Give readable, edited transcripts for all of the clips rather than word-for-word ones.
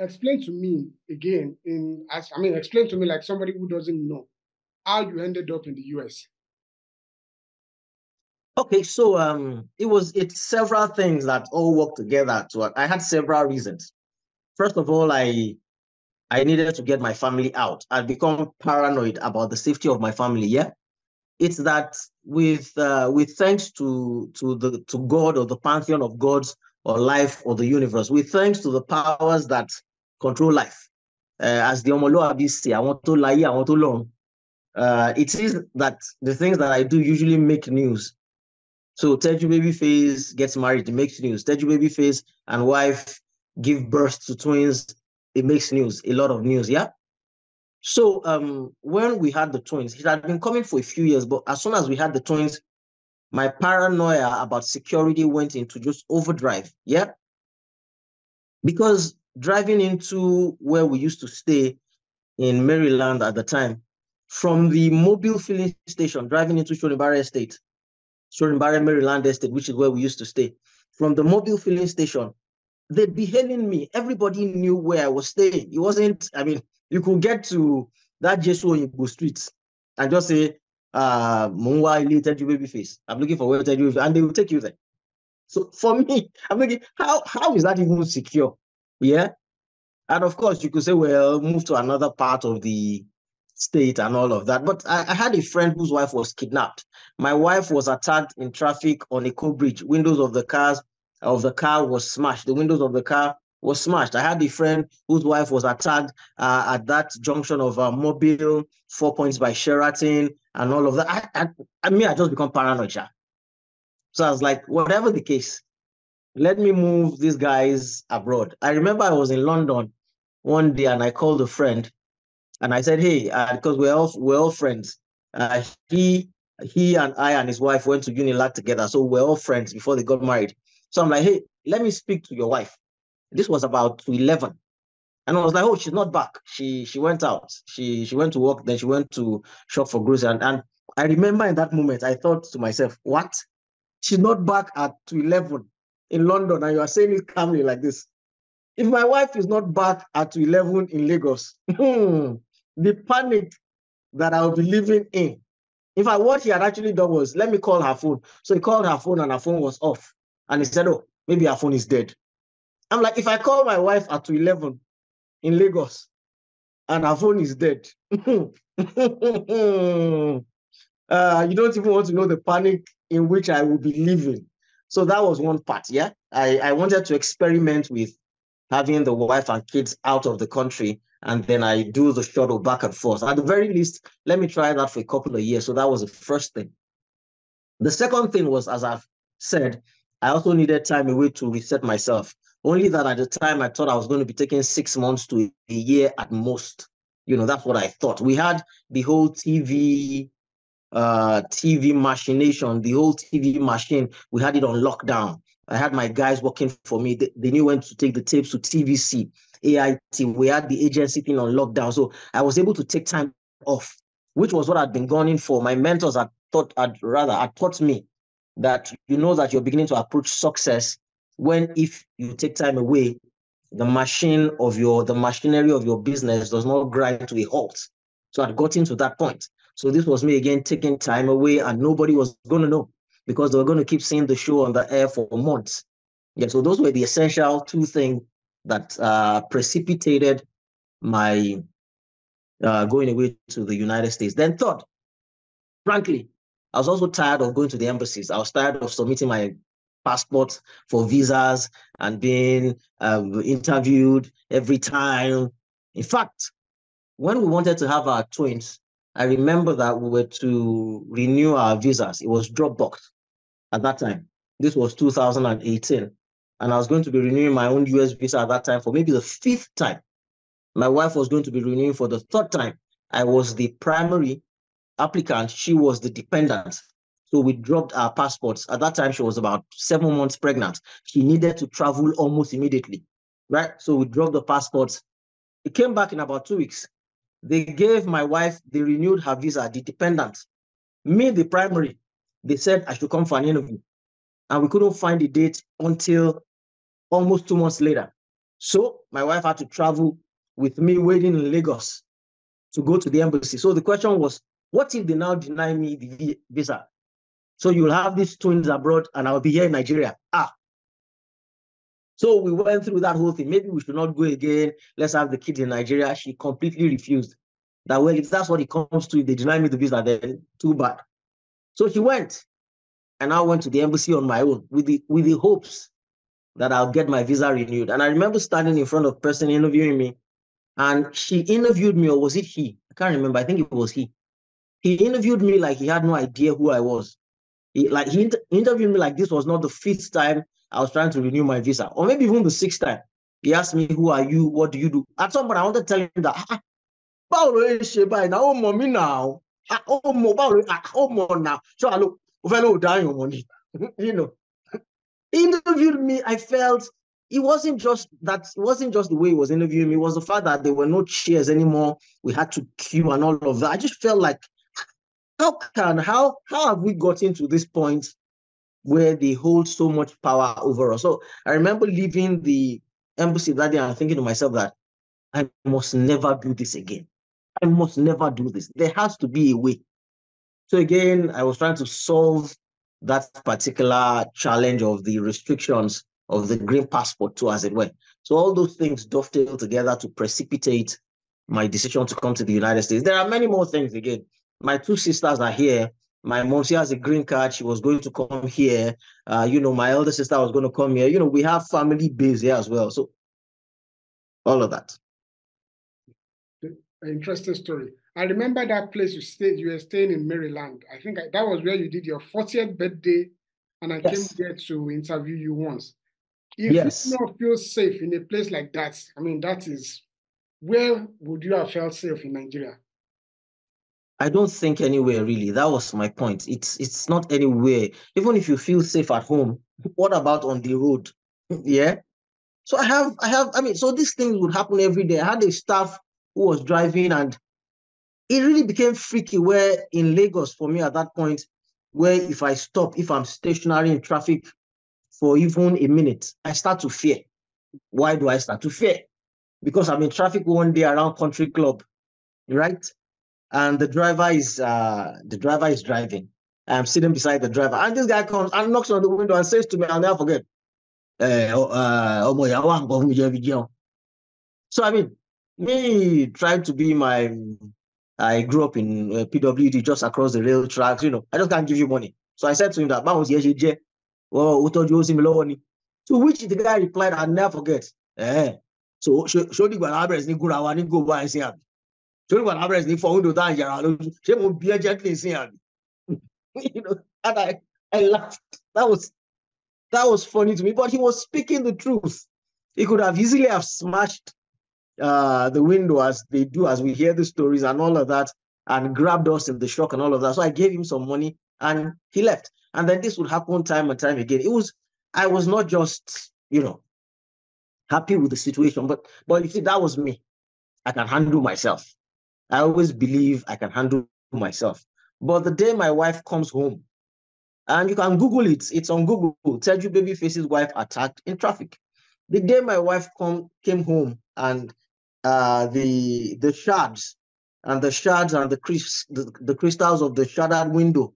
explain to me again, explain to me like somebody who doesn't know how you ended up in the US. Okay, so it's several things that all work together. I had several reasons. First of all, I needed to get my family out. I'd become paranoid about the safety of my family. Yeah, it's that with thanks to God or the pantheon of gods or life or the universe, with thanks to the powers that control life. As the Omoluabi say, I want to lie, I want to learn. It is that the things that I do usually make news. So Teju Babyface gets married, it makes news. Teju Babyface and wife give birth to twins, it makes news, a lot of news, yeah? So when we had the twins, it had been coming for a few years, but as soon as we had the twins, my paranoia about security went into just overdrive, yeah? Because driving into where we used to stay in Maryland at the time, from the Mobile filling station, driving into Shonibara Estate, Shonibara Maryland Estate, which is where we used to stay. From the Mobile filling station, they'd be hailing me. Everybody knew where I was staying. It wasn't, you could get to that Jesu Oyinbo street and just say, Munwa Ile Teju Babyface. I'm looking for where Teju Babyface, and they will take you there. So for me, I'm thinking, how is that even secure? Yeah. And of course, you could say, well, move to another part of the state and all of that. But I had a friend whose wife was kidnapped. My wife was attacked in traffic on Eko Bridge. Windows of the car was smashed. The windows of the car was smashed. I had a friend whose wife was attacked at that junction of Mobile, 4 Points by Sheraton, and all of that. I just become paranoid. So I was like, whatever the case, let me move these guys abroad. I remember I was in London one day and I called a friend and I said, hey, because we're all friends. He and I and his wife went to Unilag together. So we're all friends before they got married. So I'm like, hey, let me speak to your wife. This was about 11. And I was like, oh, she's not back. She went out. She went to work, then she went to shop for groceries. And I remember in that moment, I thought to myself, what? She's not back at 11 in London, and you are saying it calmly like this. If my wife is not back at 11 in Lagos, the panic that I'll be living in. In fact, what he had actually done was, let me call her phone. So he called her phone and her phone was off. And he said, oh, maybe her phone is dead. I'm like, if I call my wife at 11 in Lagos and her phone is dead, you don't even want to know the panic in which I will be living. So that was one part, yeah? I wanted to experiment with having the wife and kids out of the country, and then I do the shuttle back and forth. At the very least, let me try that for a couple of years. So that was the first thing. The second thing was, as I've said, I also needed time away to reset myself. Only that at the time I thought I was going to be taking 6 months to a year at most. That's what I thought. We had the whole TV machination, the whole TV machine. We had it on lockdown. I had my guys working for me. They knew when to take the tapes to TVC, AIT. We had the agency thing on lockdown. So I was able to take time off, which was what I'd been gunning for. My mentors had taught me that that you're beginning to approach success when, if you take time away, the machinery of your business does not grind to a halt. So I'd gotten to that point. So this was me again taking time away, and nobody was going to know because they were going to keep seeing the show on the air for months. Yeah, so those were the essential two things that precipitated my going away to the United States. Then third, frankly, I was also tired of going to the embassies. I was tired of submitting my passport for visas and being interviewed every time. In fact, when we wanted to have our twins, I remember that we were to renew our visas. It was Dropbox at that time. This was 2018. And I was going to be renewing my own US visa at that time for maybe the 5th time. My wife was going to be renewing for the 3rd time. I was the primary applicant. She was the dependent. So we dropped our passports. At that time, she was about 7 months pregnant. She needed to travel almost immediately, right? So we dropped the passports. It came back in about 2 weeks. They gave my wife, they renewed her visa, the dependent. Me, the primary, they said I should come for an interview. And we couldn't find the date until almost 2 months later. So my wife had to travel with me waiting in Lagos to go to the embassy. So the question was, what if they now deny me the visa? So you'll have these twins abroad and I'll be here in Nigeria. So we went through that whole thing. Maybe we should not go again. Let's have the kids in Nigeria. She completely refused. That, well, if that's what it comes to, if they deny me the visa, then too bad. So she went, and I went to the embassy on my own with the hopes that I'll get my visa renewed. And I remember standing in front of a person interviewing me, and she interviewed me, or was it he? I can't remember. I think it was he. He interviewed me like he had no idea who I was. He interviewed me like this was not the 5th time I was trying to renew my visa, or maybe even the 6th time. He asked me, "Who are you? What do you do?" At some point, I wanted to tell him that, now, mommy now. Now. So I look, money. You know, he interviewed me. I felt it wasn't just the way he was interviewing me. It was the fact that there were no chairs anymore. We had to queue and all of that. I just felt like, how have we gotten to this point where they hold so much power over us? So I remember leaving the embassy that day and thinking to myself that I must never do this again. I must never do this. There has to be a way. So again, I was trying to solve that particular challenge of the restrictions of the green passport too, as it were. So all those things dovetail together to precipitate my decision to come to the United States. There are many more things again. My 2 sisters are here. My mom, she has a green card. She was going to come here. My elder sister was going to come here. We have family base here as well. So all of that. Interesting story. I remember that place you stayed. You were staying in Maryland. I think that was where you did your 40th birthday, and I came there to interview you once. If you do not feel safe in a place like that, I mean, that is, where would you have felt safe in Nigeria? I don't think anywhere really. That was my point. It's not anywhere. Even if you feel safe at home, what about on the road? Yeah. So so these things would happen every day. I had a staff who was driving, and it really became freaky where in Lagos for me at that point, where if I'm stationary in traffic for even a minute, I start to fear. Why do I start to fear? Because I'm in traffic one day around Country Club, right? And the driver is driving. I'm sitting beside the driver, and this guy comes and knocks on the window and says to me, I'll never forget, so I mean, me trying to be I grew up in PWD just across the rail tracks, I just can't give you money. So I said to him that, to which the guy replied, I'll never forget. So show the Barabras ni Gurawa ni go by and say, show the Barabras ni for window down here. She won't be gently saying, and I laughed. That was funny to me, but he was speaking the truth. He could have easily have smashed the window as they do, as we hear the stories and all of that, and grabbed us in the shock and all of that. So I gave him some money and he left. And then this would happen time and time again. I was not just, happy with the situation, but you see, that was me. I can handle myself. I always believe I can handle myself. But the day my wife comes home, and you can Google it, it's on Google, Teju Babyface's wife attacked in traffic. The day my wife came home, and the shards and the crystals of the shattered window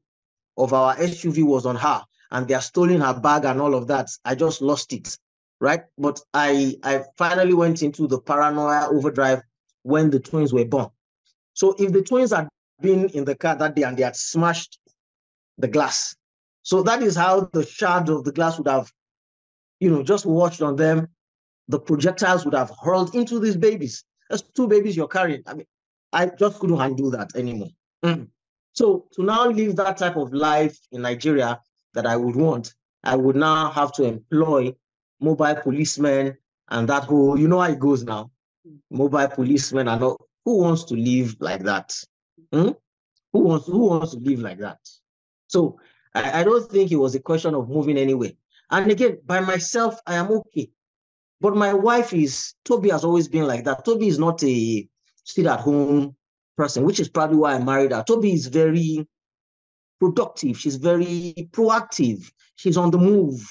of our SUV was on her, and they are stealing her bag and all of that. I just lost it, right? But I finally went into the paranoia overdrive when the twins were born. So if the twins had been in the car that day and they had smashed the glass, so that is how the shards of the glass would have, just washed on them. The projectiles would have hurled into these babies. That's 2 babies you're carrying. I mean, I just couldn't handle that anymore. So to now live that type of life in Nigeria that I would want, I would now have to employ mobile policemen and that whole, how it goes now. Mobile policemen and all. Who wants to live like that? Who wants to live like that? So I don't think it was a question of moving anywhere. And again, by myself, I am okay. But my wife Toby has always been like that. Toby is not a sit-at-home person, which is probably why I married her. Toby is very productive. She's very proactive. She's on the move.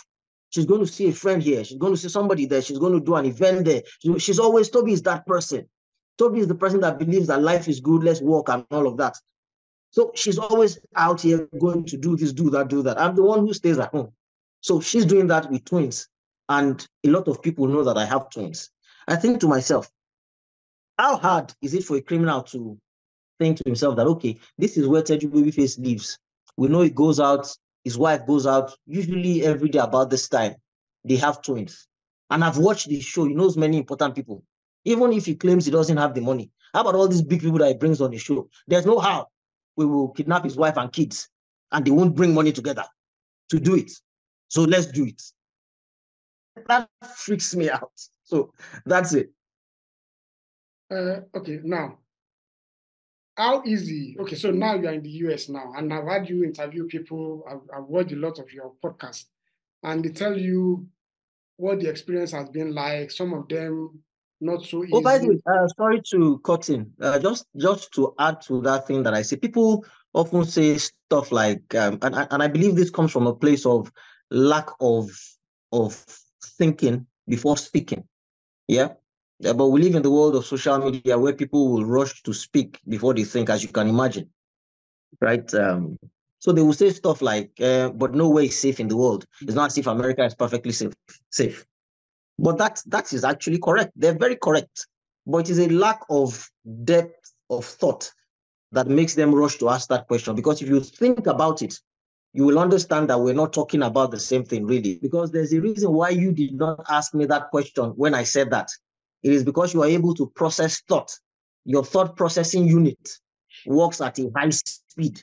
She's going to see a friend here. She's going to see somebody there. She's going to do an event there. She's always, Toby is that person. Toby is the person that believes that life is good, let's walk and all of that. So she's always out here going to do this, do that, do that. I'm the one who stays at home. So she's doing that with twins. And a lot of people know that I have twins. I think to myself, how hard is it for a criminal to think to himself that, okay, this is where Teju Babyface lives. We know he goes out, his wife goes out, usually every day about this time. They have twins. And I've watched the show. He knows many important people. Even if he claims he doesn't have the money. How about all these big people that he brings on the show? There's no how we will kidnap his wife and kids, and they won't bring money together to do it. So let's do it. That freaks me out. So that's it. Okay, now, how easy? Okay, so now you're in the US now, and I've had you interview people. I've watched a lot of your podcasts, and they tell you what the experience has been like. Some of them not so easy. Oh, by the way, sorry to cut in. Just to add to that thing that I say, people often say stuff like, and I believe this comes from a place of lack of thinking before speaking. Yeah. But we live in the world of social media where people will rush to speak before they think, as you can imagine, right? So they will say stuff like, but no way is safe in the world. It's not as if America is perfectly safe. But that is actually correct. They're very correct. But it is a lack of depth of thought that makes them rush to ask that question. Because if you think about it, you will understand that we're not talking about the same thing, really. Because there's a reason why you did not ask me that question when I said that. It is because you are able to process thought. Your thought processing unit works at a high speed.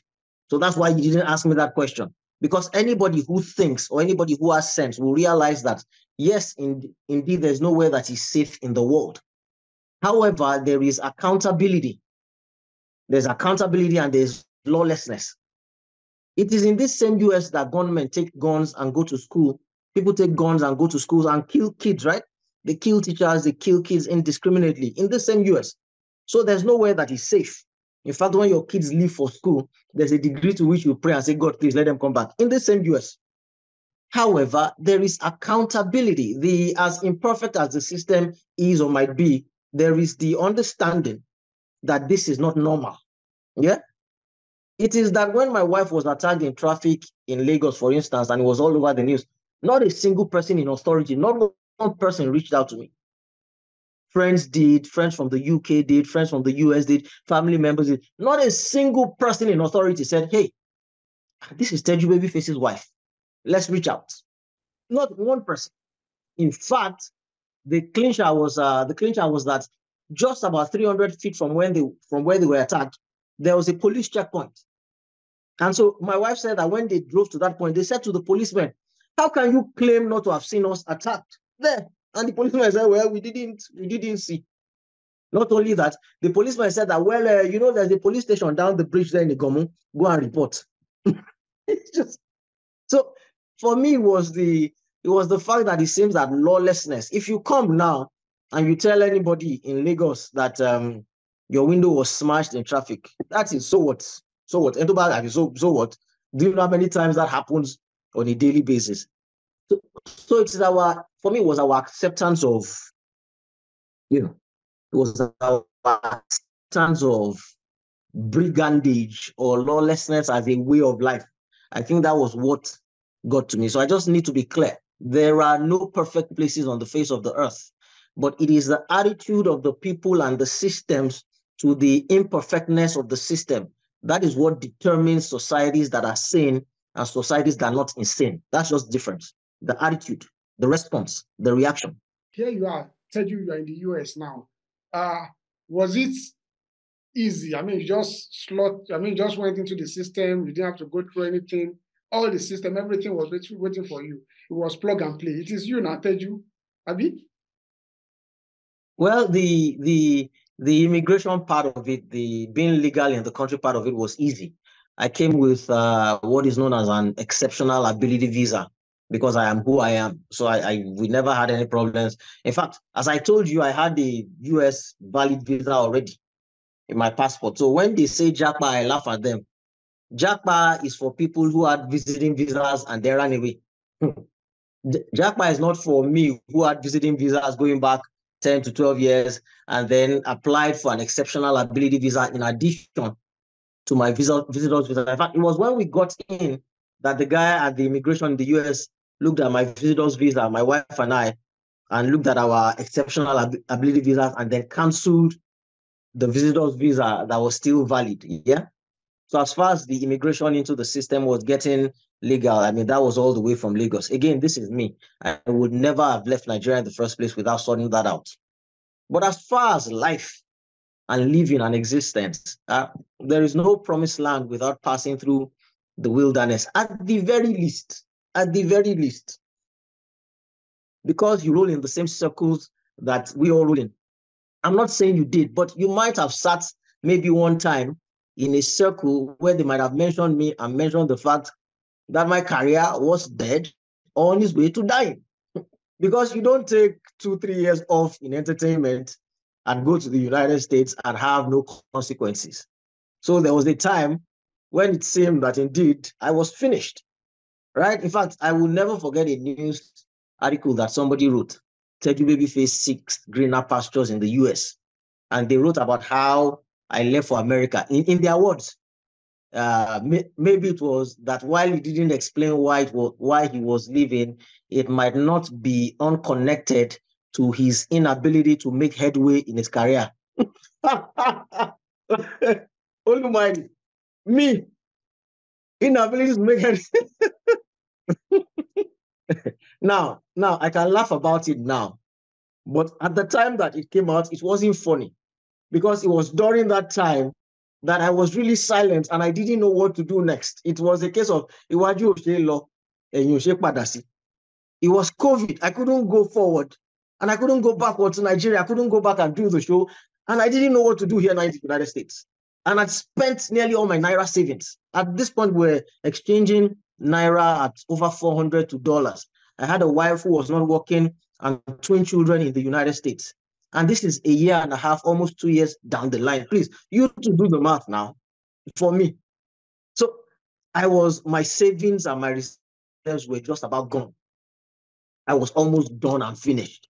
So that's why you didn't ask me that question. Because anybody who thinks or anybody who has sense will realize that, yes, indeed, there's nowhere that is safe in the world. However, there is accountability. There's accountability and there's lawlessness. It is in this same US that gunmen take guns and go to school. People take guns and go to schools and kill kids, right? They kill teachers, they kill kids indiscriminately in the same US. So there's nowhere that is safe. In fact, when your kids leave for school, there's a degree to which you pray and say, God, please let them come back in the same US. However, there is accountability. As imperfect as the system is or might be, there is the understanding that this is not normal. Yeah. It is that when my wife was attacked in traffic in Lagos, for instance, and it was all over the news, not a single person in authority, not one person reached out to me. Friends did, friends from the UK did, friends from the US did, family members did. Not a single person in authority said, hey, this is Teju Babyface's wife. Let's reach out. Not one person. In fact, the clincher was that just about 300 feet from where they were attacked, there was a police checkpoint. And so my wife said that when they drove to that point, they said to the policeman, how can you claim not to have seen us attacked there? And the policeman said, well, we didn't see. Not only that, the policeman said that, well, there's a police station down the bridge there in Igomu. Go and report. It's just so for me, it was the fact that it seems that lawlessness. If you come now and you tell anybody in Lagos that your window was smashed in traffic, that is so what? So what? So what? Do you know how many times that happens on a daily basis? So it is for me, it was our acceptance of, it was our acceptance of brigandage or lawlessness as a way of life. I think that was what got to me. So I just need to be clear. There are no perfect places on the face of the earth, but it is the attitude of the people and the systems to the imperfectness of the system. That is what determines societies that are sane and societies that are not insane. That's just different. The attitude, the response, the reaction. Here you are, Teju, you are in the US now. Was it easy? I mean, you just went into the system. You didn't have to go through anything. All the system, everything was waiting for you. It was plug and play. It is you now, Teju. Abi? Well, the immigration part of it, the being legal in the country part of it was easy. I came with what is known as an exceptional ability visa because I am who I am. So we never had any problems. In fact, as I told you, I had the US valid visa already in my passport. So when they say JAPA, I laugh at them. JAPA is for people who had visiting visas and they ran away. Jackpot is not for me who had visiting visas going back 10 to 12 years and then applied for an exceptional ability visa in addition to my visitor's visa. In fact, it was when we got in that the guy at the immigration in the US looked at my visitor's visa, my wife and I, and looked at our exceptional ability visas and then canceled the visitor's visa that was still valid. Yeah. So as far as the immigration into the system was getting legal, I mean, that was all the way from Lagos. Again, this is me. I would never have left Nigeria in the first place without sorting that out. But as far as life and living and existence, there is no promised land without passing through the wilderness, at the very least, because you roll in the same circles that we all roll in. I'm not saying you did, but you might have sat maybe one time in a circle where they might have mentioned me and mentioned the fact that my career was dead or on its way to dying. Because you don't take 2-3 years off in entertainment and go to the United States and have no consequences. So there was a time when it seemed that indeed I was finished, right? In fact, I will never forget a news article that somebody wrote. Teju Babyface seeks greener pastures in the US. And they wrote about how I left for America. In their words, maybe it was that while he didn't explain why he was leaving, it might not be unconnected to his inability to make headway in his career. Almighty, me, inability to make headway. Now I can laugh about it now, but at the time that it came out, it wasn't funny because it was during that time that I was really silent and I didn't know what to do next. It was a case of it was COVID. I couldn't go forward and I couldn't go backward to Nigeria. I couldn't go back and do the show. And I didn't know what to do here in the United States. And I'd spent nearly all my Naira savings. At this point, we're exchanging Naira at over 400 to dollars. I had a wife who was not working and twin children in the United States. And this is a year and a half, almost 2 years down the line. Please, you to do the math now for me. So my savings and my reserves were just about gone. I was almost done and finished,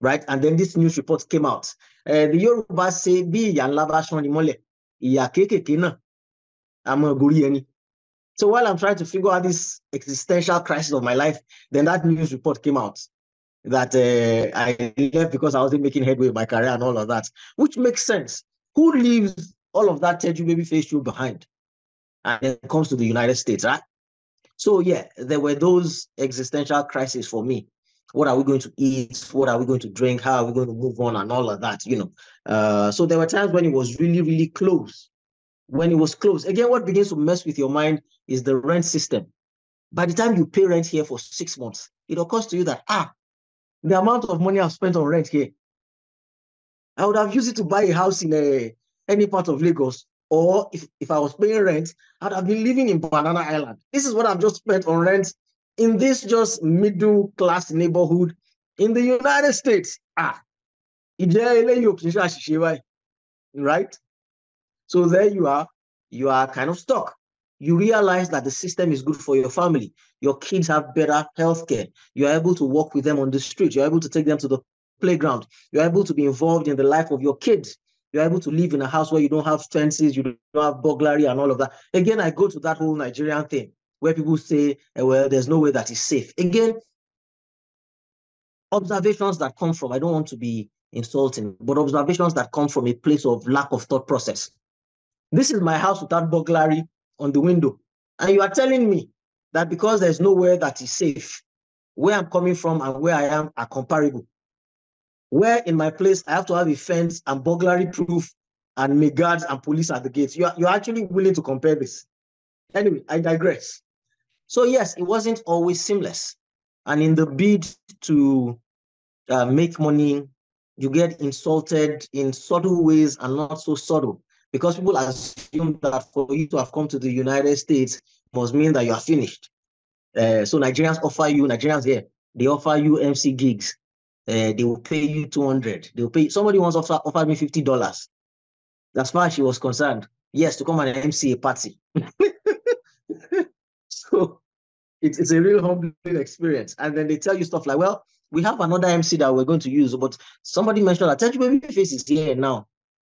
right? And then this news report came out. The Yoruba say, "Bi ìyà ńlá bá ṣán ni mọ́lẹ̀, ìyà kéékèèké náà, a máa gorí ẹni." So while I'm trying to figure out this existential crisis of my life, then that news report came out that I left because I wasn't making headway with my career and all of that, which makes sense. Who leaves all of that Teju Babyface show behind and then comes to the United States, right? So yeah, there were those existential crises for me. What are we going to eat? What are we going to drink? How are we going to move on and all of that, So there were times when it was really, really close. When it was close, again, what begins to mess with your mind is the rent system. By the time you pay rent here for 6 months, it occurs to you that, the amount of money I've spent on rent here, I would have used it to buy a house in any part of Lagos. Or if I was paying rent, I'd have been living in Banana Island. This is what I've just spent on rent in this just middle class neighborhood in the United States. Right? So there you are kind of stuck. You realize that the system is good for your family. Your kids have better healthcare. You're able to walk with them on the street. You're able to take them to the playground. You're able to be involved in the life of your kids. You're able to live in a house where you don't have fences, you don't have burglary and all of that. Again, I go to that whole Nigerian thing where people say, well, there's no way that is safe. Again, observations that come from, I don't want to be insulting, but observations that come from a place of lack of thought process. This is my house without burglary on the window. And you are telling me that because there's nowhere that is safe, where I'm coming from and where I am are comparable. Where in my place, I have to have a fence and burglary proof and may guards and police at the gates. You're actually willing to compare this. Anyway, I digress. So yes, it wasn't always seamless. And in the bid to make money, you get insulted in subtle ways and not so subtle. Because people assume that for you to have come to the United States must mean that you are finished. So Nigerians here, they offer you MC gigs. They will pay you 200. They will pay. Somebody once offered me $50. As far as she was concerned, yes, to come and MC a party. So it's a real humbling experience. And then they tell you stuff like, well, we have another MC that we're going to use, but somebody mentioned that Teju Babyface is here now.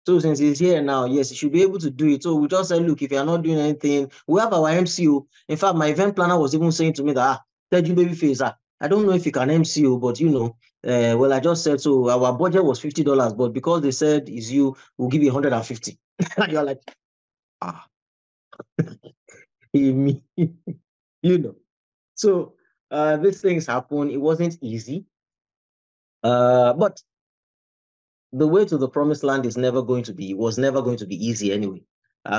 So since he's here now, yes, he should be able to do it. So we just said, look, if you're not doing anything, we have our MCO. In fact, my event planner was even saying to me that, Teju Babyface, I don't know if you can MCO, but you know, well, I just said, so our budget was $50, but because they said it's you, we'll give you 150. And you're like, me, you know. So these things happen. It wasn't easy. But the way to the promised land was never going to be easy anyway.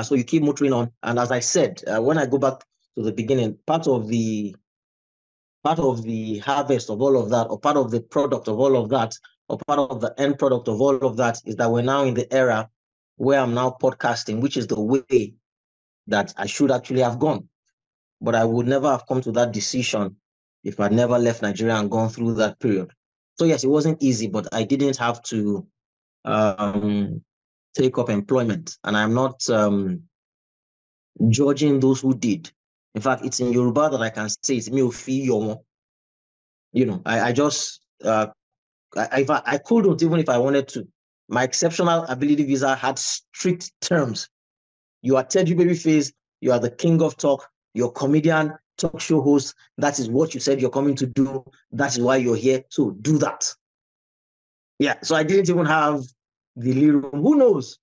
So you keep motoring on. And as I said, when I go back to the beginning, part of the harvest of all of that, or part of the product of all of that, or part of the end product of all of that is that we're now in the era where I'm now podcasting, which is the way that I should actually have gone. But I would never have come to that decision if I'd never left Nigeria and gone through that period. So yes, it wasn't easy, but I didn't have to take up employment. And I'm not judging those who did. In fact, it's in Yoruba that I can say it's me ofi. You know, I just I couldn't, even if I wanted to. My exceptional ability visa had strict terms. You are Teju Babyface, you are the king of talk, you're a comedian, talk show host. That is what you said you're coming to do. That is why you're here. So do that. Yeah, so I didn't even have the little, who knows?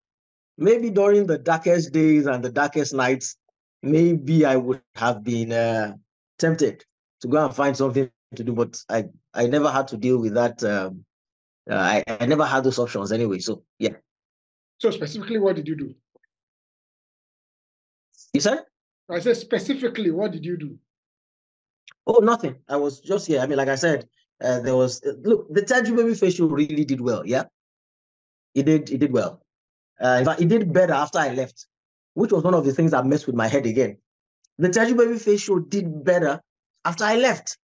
Maybe during the darkest days and the darkest nights, maybe I would have been tempted to go and find something to do, but I never had to deal with that. I never had those options anyway. So yeah. So specifically, what did you do? You said? I said specifically, what did you do? Oh, nothing. I was just here. I mean, like I said, there was look, the Teju Babyface show really did well. Yeah, it did well. In fact, it did better after I left, which was one of the things that messed with my head again. The Teju Babyface show did better after I left.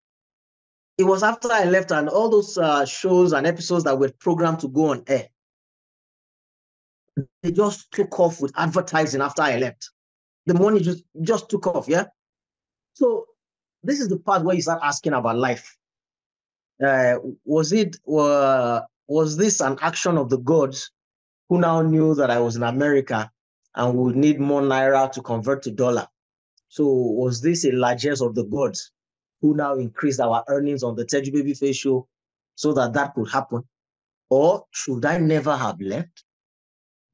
It was after I left, and all those shows and episodes that were programmed to go on air, they just took off with advertising after I left. The money just took off, yeah? So this is the part where you start asking about life. Was this an action of the gods who now knew that I was in America and would need more naira to convert to dollar? So was this a largesse of the gods who now increased our earnings on the Teju Babyface show so that could happen? Or should I never have left?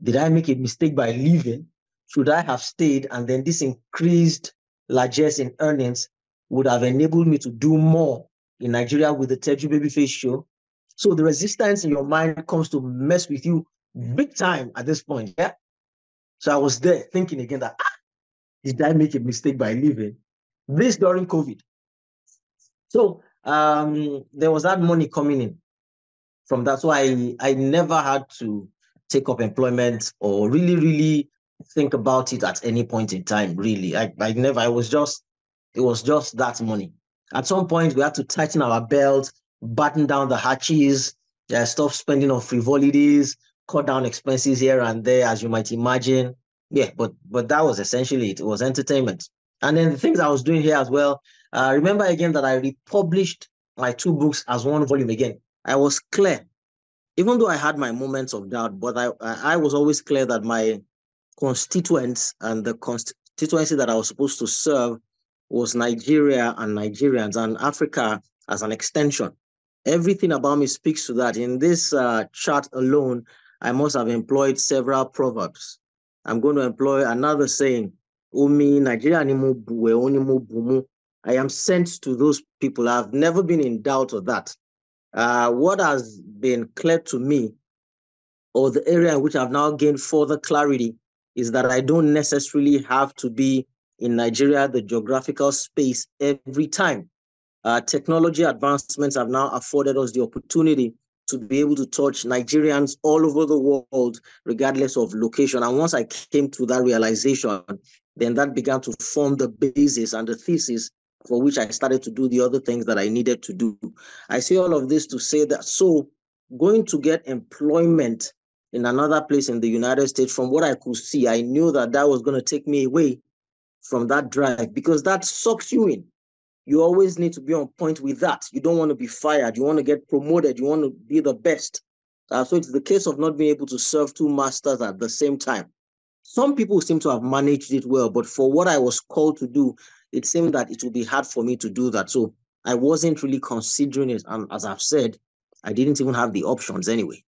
Did I make a mistake by leaving? Should I have stayed? And then this increased largesse in earnings would have enabled me to do more in Nigeria with the Teju Babyface show. So the resistance in your mind comes to mess with you big time at this point. Yeah. So I was there thinking again that, did I make a mistake by leaving? This during COVID. So there was that money coming in from that. So I never had to take up employment or really think about it at any point in time. Really, I never. It was just that money. At some point, we had to tighten our belt, batten down the hatches, stop spending on frivolities, cut down expenses here and there, as you might imagine. Yeah, but that was essentially it. It was entertainment. And then the things I was doing here as well. Remember again that I republished my 2 books as 1 volume again. I was clear, even though I had my moments of doubt, but I was always clear that my constituents and the constituency that I was supposed to serve was Nigeria and Nigerians, and Africa as an extension. Everything about me speaks to that. In this chart alone, I must have employed several proverbs. I'm going to employ another saying, Umi Nigeria animo buwe onimo bumu. I am sent to those people. I've never been in doubt of that. What has been clear to me, or the area in which I've now gained further clarity, is that I don't necessarily have to be in Nigeria, the geographical space, every time. Technology advancements have now afforded us the opportunity to be able to touch Nigerians all over the world, regardless of location. And once I came to that realization, then that began to form the basis and the thesis for which I started to do the other things that I needed to do. I say all of this to say that, so going to get employment in another place in the United States, from what I could see, I knew that was going to take me away from that drive, because that sucks you in. you always need to be on point with that. You don't want to be fired. You want to get promoted. You want to be the best. So it's the case of not being able to serve two masters at the same time. Some people seem to have managed it well, but for what I was called to do, it seemed that it would be hard for me to do that. So I wasn't really considering it. And as I've said, I didn't even have the options anyway.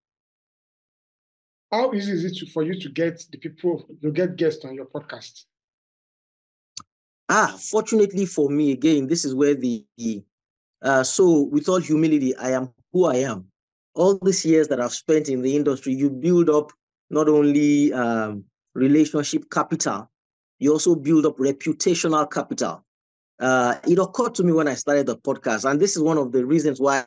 How easy is it for you to get the people, to get guests on your podcast? Fortunately for me, again, this is where so with all humility, I am who I am. All these years that I've spent in the industry, you build up not only relationship capital, you also build up reputational capital. It occurred to me when I started the podcast, and this is one of the reasons why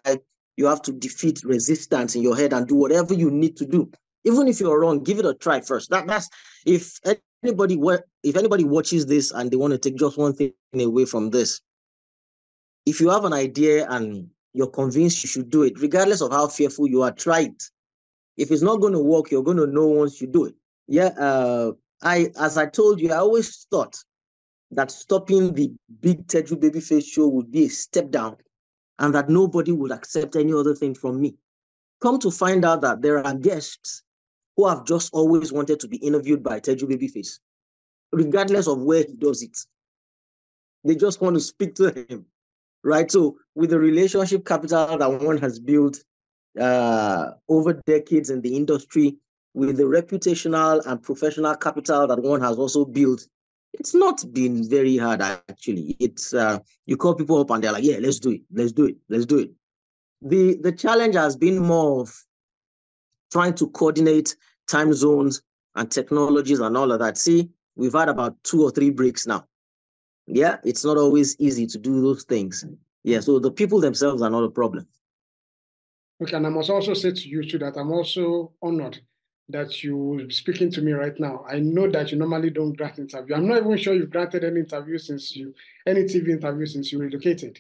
you have to defeat resistance in your head and do whatever you need to do. Even if you're wrong, give it a try first. That's if anybody watches this and they want to take just one thing away from this. If you have an idea and you're convinced you should do it, regardless of how fearful you are, try it. If it's not going to work, you're going to know once you do it. Yeah, as I told you, I always thought that stopping the big Teju Babyface show would be a step down and that nobody would accept any other thing from me. Come to find out that there are guests who have just always wanted to be interviewed by Teju Babyface, regardless of where he does it. They just want to speak to him, right? So with the relationship capital that one has built over decades in the industry, with the reputational and professional capital that one has also built, it's not been very hard, actually. It's you call people up and they're like, yeah, let's do it. The challenge has been more of trying to coordinate time zones and technologies and all of that. See, we've had about 2 or 3 breaks now. Yeah, it's not always easy to do those things. Yeah, so the people themselves are not a problem. Okay, and I must also say to you too that I'm also honored that you're speaking to me right now. I know that you normally don't grant interview. I'm not even sure you've granted any interview any TV interview since you relocated.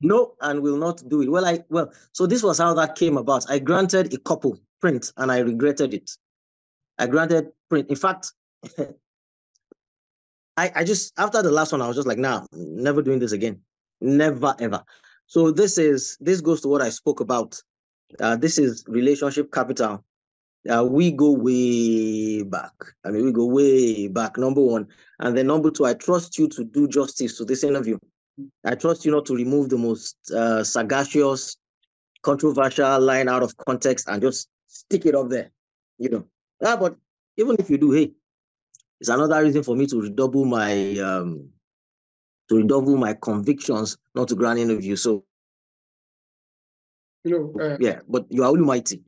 No, and will not do it. So this was how that came about. I granted a couple print and I regretted it. I granted print. In fact, I just, after the last one, I was just like, nah, never doing this again. Never, ever. So this goes to what I spoke about. This is relationship capital. We go way back. We go way back, number one. And then number two, I trust you to do justice to this interview. I trust you not to remove the most sagacious, controversial line out of context and just stick it up there, But even if you do, hey, it's another reason for me to redouble my convictions not to grant interview. So, yeah, but you are almighty.